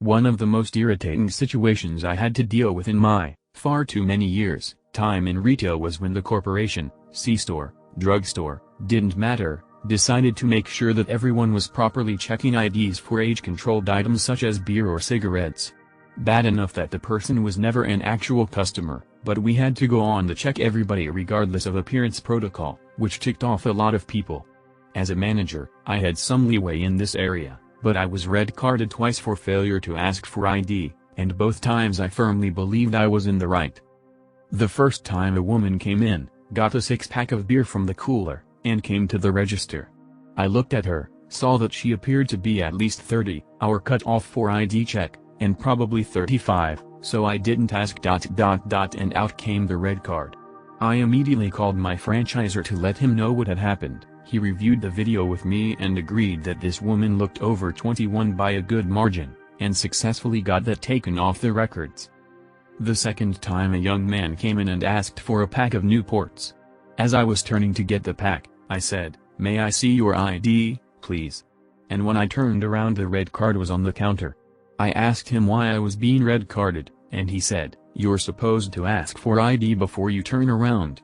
One of the most irritating situations I had to deal with in my far too many years time in retail was when the corporation, C-store, drugstore, didn't matter, decided to make sure that everyone was properly checking IDs for age-controlled items such as beer or cigarettes. Bad enough that the person was never an actual customer, but we had to go on to check everybody regardless of appearance protocol, which ticked off a lot of people. As a manager, I had some leeway in this area, but I was red-carded twice for failure to ask for ID, and both times I firmly believed I was in the right. The first time a woman came in, got a 6-pack of beer from the cooler, and came to the register. I looked at her, saw that she appeared to be at least 30, our cut-off for ID check, and probably 35, so I didn't ask ... and out came the red card. I immediately called my franchisor to let him know what had happened. He reviewed the video with me and agreed that this woman looked over 21 by a good margin, and successfully got that taken off the records. The second time a young man came in and asked for a pack of Newports. As I was turning to get the pack, I said, "May I see your ID, please?" And when I turned around the red card was on the counter. I asked him why I was being red carded, and he said, "You're supposed to ask for ID before you turn around."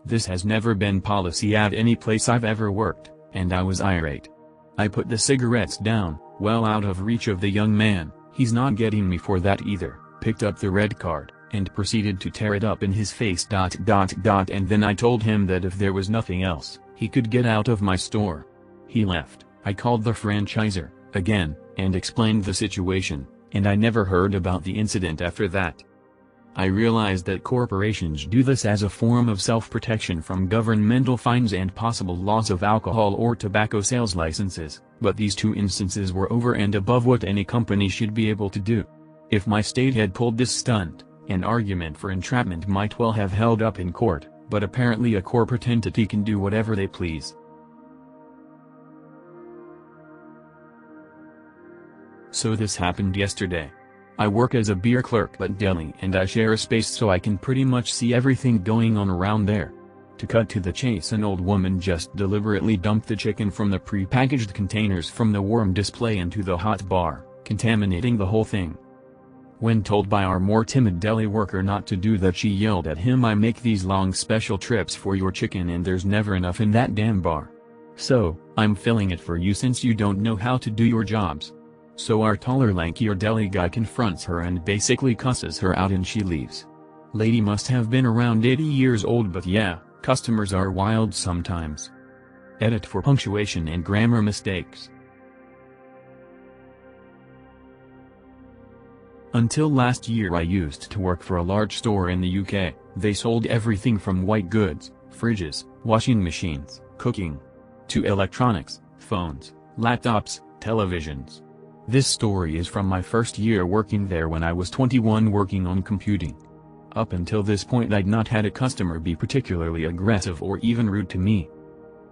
This has never been policy at any place I've ever worked, and I was irate. I put the cigarettes down, well out of reach of the young man, he's not getting me for that either, picked up the red card, and proceeded to tear it up in his face ... and then I told him that if there was nothing else, he could get out of my store. He left. I called the franchisor, again, and explained the situation, and I never heard about the incident after that. I realized that corporations do this as a form of self-protection from governmental fines and possible loss of alcohol or tobacco sales licenses, but these two instances were over and above what any company should be able to do. If my state had pulled this stunt, an argument for entrapment might well have held up in court, but apparently a corporate entity can do whatever they please. So this happened yesterday. I work as a beer clerk at deli and I share a space so I can pretty much see everything going on around there. To cut to the chase, an old woman just deliberately dumped the chicken from the pre-packaged containers from the warm display into the hot bar, contaminating the whole thing. When told by our more timid deli worker not to do that, she yelled at him, "I make these long special trips for your chicken and there's never enough in that damn bar. So, I'm filling it for you since you don't know how to do your jobs." So our taller, lankier deli guy confronts her and basically cusses her out and she leaves. Lady must have been around 80 years old, but yeah, customers are wild sometimes. Edit for punctuation and grammar mistakes. Until last year I used to work for a large store in the UK. They sold everything from white goods, fridges, washing machines, cooking, to electronics, phones, laptops, televisions. This story is from my first year working there when I was 21, working on computing. Up until this point I'd not had a customer be particularly aggressive or even rude to me.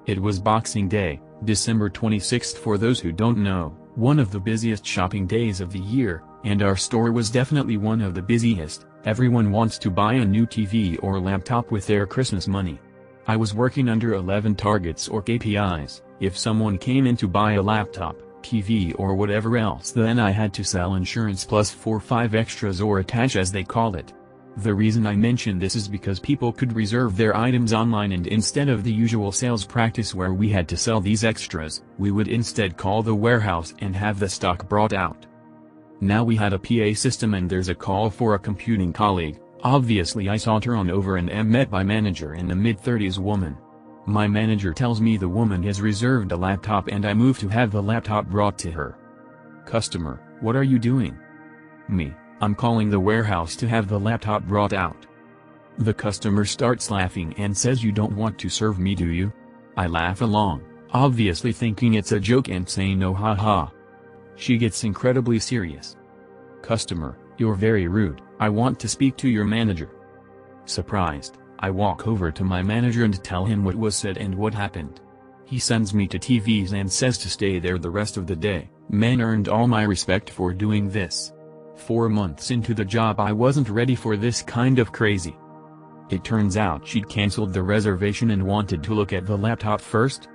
It was Boxing Day, December 26th, for those who don't know, one of the busiest shopping days of the year, and our store was definitely one of the busiest. Everyone wants to buy a new TV or laptop with their Christmas money. I was working under 11 targets or KPIs. If someone came in to buy a laptop, TV or whatever else, then I had to sell insurance plus 4 or 5 extras, or attach as they call it. The reason I mention this is because people could reserve their items online, and instead of the usual sales practice where we had to sell these extras, we would instead call the warehouse and have the stock brought out. Now we had a PA system and there's a call for a computing colleague. Obviously I saunter on over and am met by manager and a mid-30s woman. My manager tells me the woman has reserved a laptop and I move to have the laptop brought to her. Customer: "What are you doing?" Me: "I'm calling the warehouse to have the laptop brought out." The customer starts laughing and says, "You don't want to serve me, do you?" I laugh along, obviously thinking it's a joke, and say no, haha. She gets incredibly serious. Customer: "You're very rude, I want to speak to your manager." Surprised, I walk over to my manager and tell him what was said and what happened. He sends me to TVs and says to stay there the rest of the day. Man, earned all my respect for doing this. 4 months into the job I wasn't ready for this kind of crazy. It turns out she'd cancelled the reservation and wanted to look at the laptop first.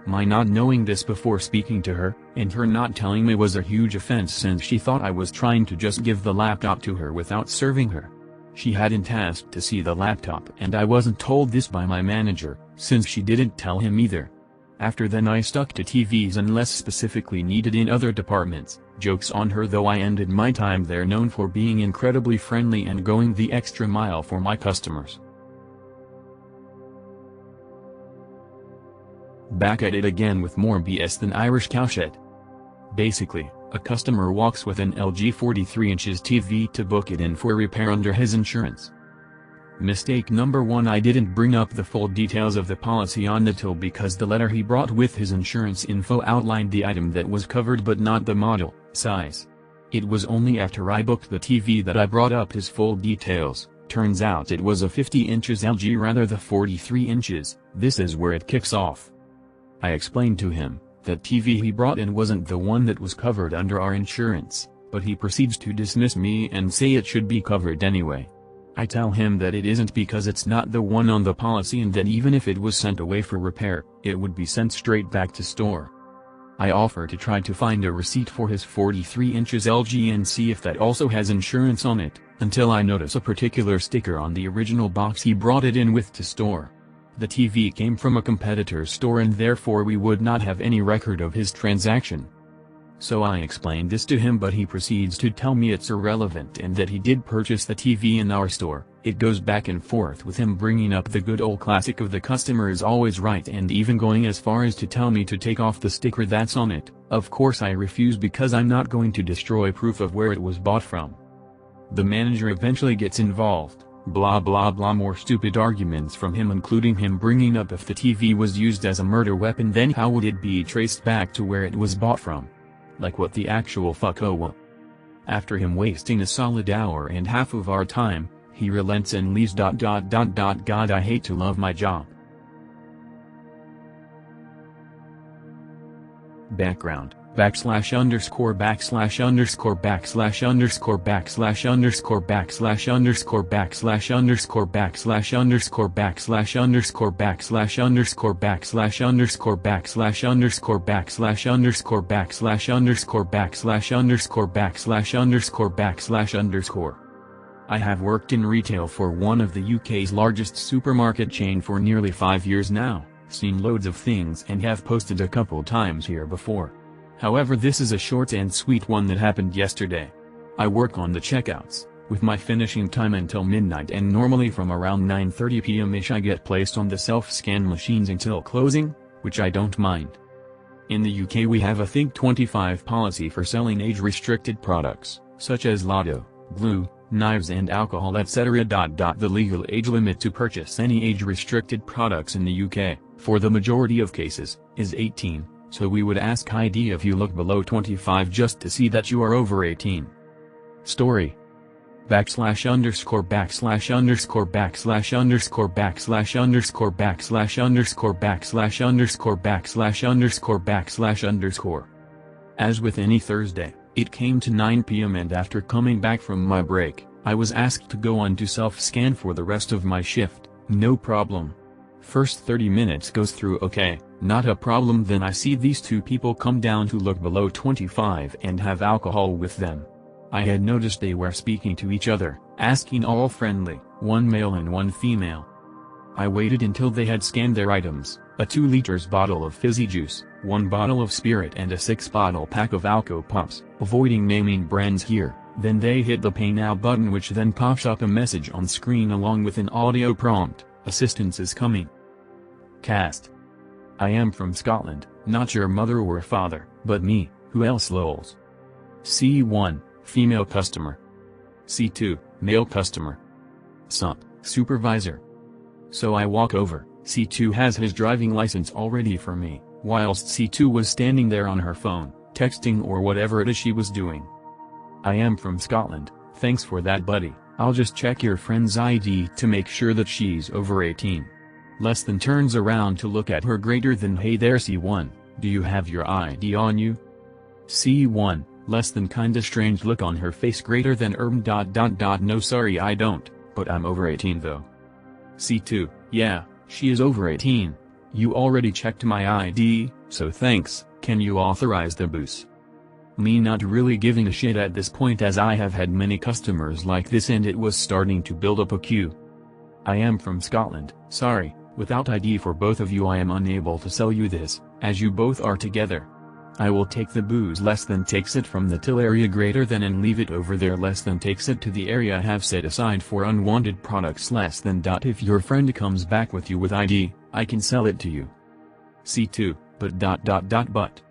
My not knowing this before speaking to her, and her not telling me was a huge offense since she thought I was trying to just give the laptop to her without serving her. She hadn't asked to see the laptop and I wasn't told this by my manager, since she didn't tell him either. After then I stuck to TVs unless specifically needed in other departments. Jokes on her though, I ended my time there known for being incredibly friendly and going the extra mile for my customers. Back at it again with more BS than Irish cowshed. Basically, a customer walks with an LG 43 inches TV to book it in for repair under his insurance. Mistake number 1, I didn't bring up the full details of the policy on the till because the letter he brought with his insurance info outlined the item that was covered but not the model, size. It was only after I booked the TV that I brought up his full details. Turns out it was a 50 inches LG rather than 43 inches, this is where it kicks off. I explained to him that TV he brought in wasn't the one that was covered under our insurance, but he proceeds to dismiss me and say it should be covered anyway. I tell him that it isn't because it's not the one on the policy and that even if it was sent away for repair, it would be sent straight back to store. I offer to try to find a receipt for his 43 inches LG and see if that also has insurance on it, until I notice a particular sticker on the original box he brought it in with to store. The TV came from a competitor's store and therefore we would not have any record of his transaction. So I explained this to him but he proceeds to tell me it's irrelevant and that he did purchase the TV in our store. It goes back and forth with him bringing up the good old classic of the customer is always right and even going as far as to tell me to take off the sticker that's on it. Of course I refuse because I'm not going to destroy proof of where it was bought from. The manager eventually gets involved. Blah blah blah, more stupid arguments from him including him bringing up if the TV was used as a murder weapon then how would it be traced back to where it was bought from? Like what the actual fuck oh. After him wasting a solid hour and half of our time, he relents and leaves. God I hate to love my job. Background / underscore backslash underscore backslash underscore backslash underscore backslash underscore backslash underscore backslash underscore backslash underscore backslash underscore backslash underscore backslash underscore backslash underscore backslash underscore backslash underscore backslash underscore backslash underscore. I have worked in retail for one of the UK's largest supermarket chain for nearly 5 years now, seen loads of things and have posted a couple times here before. However, this is a short and sweet one that happened yesterday. I work on the checkouts, with my finishing time until midnight and normally from around 9:30 p.m.-ish I get placed on the self-scan machines until closing, which I don't mind. In the UK we have a Think 25 policy for selling age-restricted products, such as lotto, glue, knives and alcohol etc. The legal age limit to purchase any age-restricted products in the UK, for the majority of cases, is 18. So we would ask ID if you look below 25 just to see that you are over 18. Story. Backslash underscore backslash underscore backslash underscore backslash underscore backslash underscore backslash underscore backslash underscore backslash underscore. As with any Thursday, it came to 9 p.m. and after coming back from my break, I was asked to go on to self-scan for the rest of my shift. No problem. First 30 minutes goes through okay, not a problem. Then I see these two people come down to look below 25 and have alcohol with them. I had noticed they were speaking to each other, asking all friendly, one male and one female. I waited until they had scanned their items, a 2 liters bottle of fizzy juice, 1 bottle of spirit and a 6-bottle pack of Alco Pops, avoiding naming brands here. Then they hit the Pay Now button, which then pops up a message on screen along with an audio prompt, assistance is coming. Cast. I am from Scotland, not your mother or father, but me, who else lols. C1, female customer. C2, male customer. Sup, supervisor. So I walk over, C2 has his driving license all ready for me, whilst C2 was standing there on her phone, texting or whatever it is she was doing. I am from Scotland, thanks for that buddy, I'll just check your friend's ID to make sure that she's over 18. Less than turns around to look at her greater than hey there C1, do you have your ID on you? C1, less than kinda strange look on her face greater than no sorry I don't, but I'm over 18 though. C2, yeah, she is over 18. You already checked my ID, So thanks, can you authorize the booze? Me not really giving a shit at this point as I have had many customers like this and it was starting to build up a queue. I am from Scotland, sorry, without ID for both of you I am unable to sell you this, as you both are together. I will take the booze less than takes it from the till area greater than and leave it over there less than takes it to the area I have set aside for unwanted products less than. If your friend comes back with you with ID, I can sell it to you. C2, but.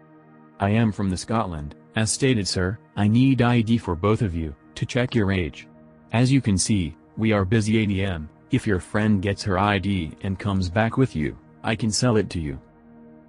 I am from the Scotland, as stated sir, I need ID for both of you, to check your age. As you can see, we are busy ATM, if your friend gets her ID and comes back with you, I can sell it to you.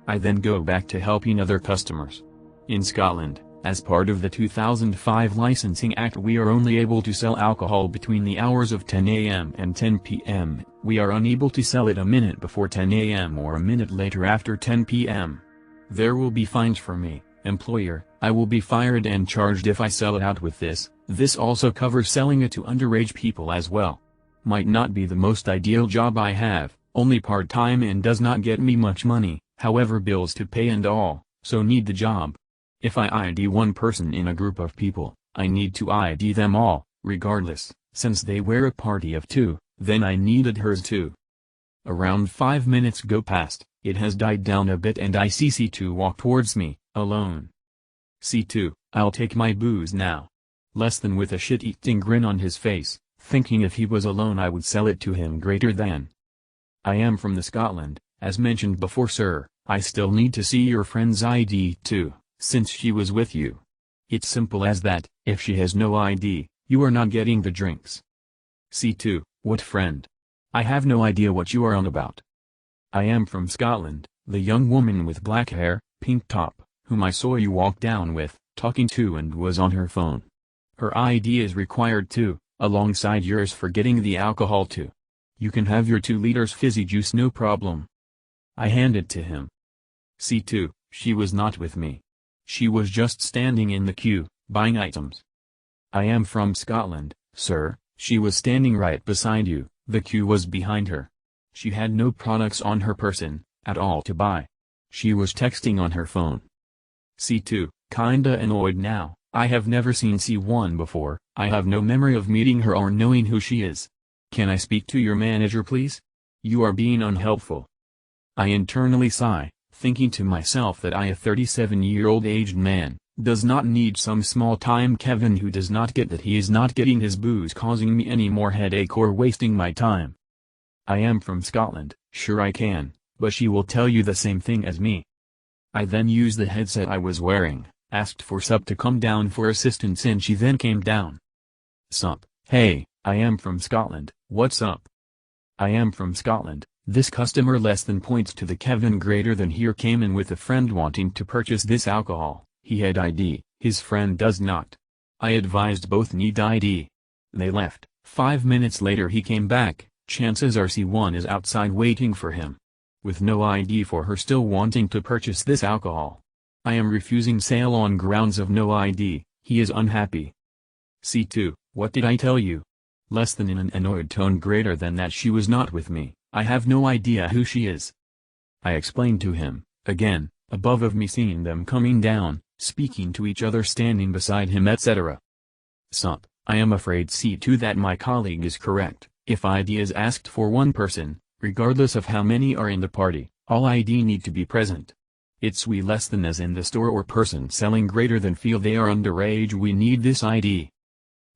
I then go back to helping other customers. In Scotland, as part of the 2005 Licensing Act we are only able to sell alcohol between the hours of 10 a.m. and 10 p.m, we are unable to sell it a minute before 10 a.m. or a minute later after 10 p.m. There will be fines for me, employer, I will be fired and charged if I sell it out with this. This also covers selling it to underage people as well. Might not be the most ideal job I have, only part-time and does not get me much money, however bills to pay and all, so need the job. If I ID one person in a group of people, I need to ID them all, regardless, since they were a party of two, then I needed hers too. Around 5 minutes go past, it has died down a bit and I see C2 walk towards me, alone. C2, I'll take my booze now. Less than with a shit-eating grin on his face, thinking if he was alone I would sell it to him greater than. I am from the Scotland, as mentioned before sir, I still need to see your friend's ID too, since she was with you. It's simple as that, if she has no ID, you are not getting the drinks. C2, what friend? I have no idea what you are on about. I am from Scotland, the young woman with black hair, pink top, whom I saw you walk down with, talking to and was on her phone. Her ID is required too, alongside yours for getting the alcohol too. You can have your 2 liters fizzy juice no problem. I hand it to him. C2, she was not with me. She was just standing in the queue, buying items. I am from Scotland, sir, she was standing right beside you, the queue was behind her. She had no products on her person, at all to buy. She was texting on her phone. C2, kinda annoyed now, I have never seen C1 before, I have no memory of meeting her or knowing who she is. Can I speak to your manager please? You are being unhelpful. I internally sigh, thinking to myself that I, a 37-year-old aged man, does not need some small-time Kevin who does not get that he is not getting his booze causing me any more headache or wasting my time. I am from Scotland, sure I can, but she will tell you the same thing as me. I then used the headset I was wearing, asked for Sup to come down for assistance and she then came down. Sup, hey, I am from Scotland, what's up? I am from Scotland. This customer less than points to the Kevin greater than here came in with a friend wanting to purchase this alcohol, he had ID, his friend does not. I advised both need ID. They left, 5 minutes later he came back, chances are C1 is outside waiting for him. With no ID for her still wanting to purchase this alcohol. I am refusing sale on grounds of no ID, he is unhappy. C2, what did I tell you? Less than in an annoyed tone greater than that she was not with me. I have no idea who she is. I explained to him, again, above of me seeing them coming down, speaking to each other standing beside him etc. Sup, I am afraid C2 that my colleague is correct, if ID is asked for one person, regardless of how many are in the party, all ID need to be present. It's we less than as in the store or person selling greater than feel they are underage we need this ID.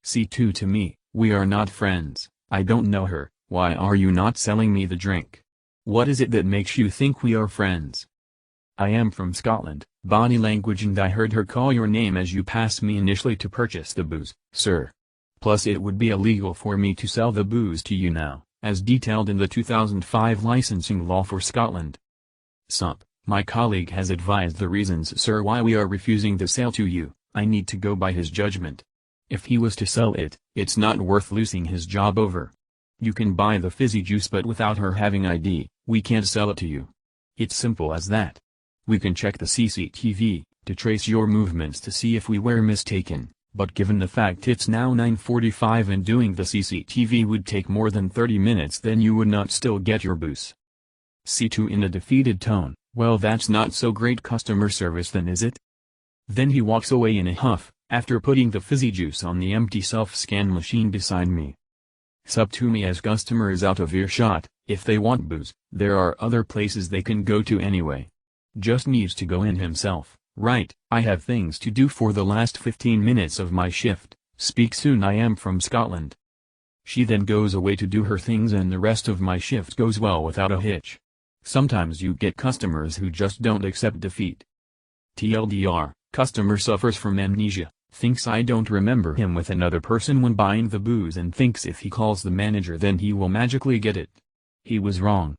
C2 to me, we are not friends, I don't know her. Why are you not selling me the drink? What is it that makes you think we are friends? I am from Scotland, body language and I heard her call your name as you passed me initially to purchase the booze, sir. Plus it would be illegal for me to sell the booze to you now, as detailed in the 2005 licensing law for Scotland. Sup, my colleague has advised the reasons sir why we are refusing the sale to you, I need to go by his judgment. If he was to sell it, it's not worth losing his job over. You can buy the fizzy juice but without her having ID, we can't sell it to you. It's simple as that. We can check the CCTV, to trace your movements to see if we were mistaken, but given the fact it's now 9:45 and doing the CCTV would take more than 30 minutes then you would not still get your booze. C2 in a defeated tone, Well, that's not so great customer service then, is it? Then he walks away in a huff, after putting the fizzy juice on the empty self-scan machine beside me. Sup to me as customer is out of earshot. If they want booze, there are other places they can go to anyway. Just needs to go in himself. Right, I have things to do for the last 15 minutes of my shift. Speak soon. I am from Scotland. She then goes away to do her things and the rest of my shift goes well without a hitch. Sometimes you get customers who just don't accept defeat. TLDR, customer suffers from amnesia, thinks I don't remember him with another person when buying the booze and thinks if he calls the manager then he will magically get it. He was wrong.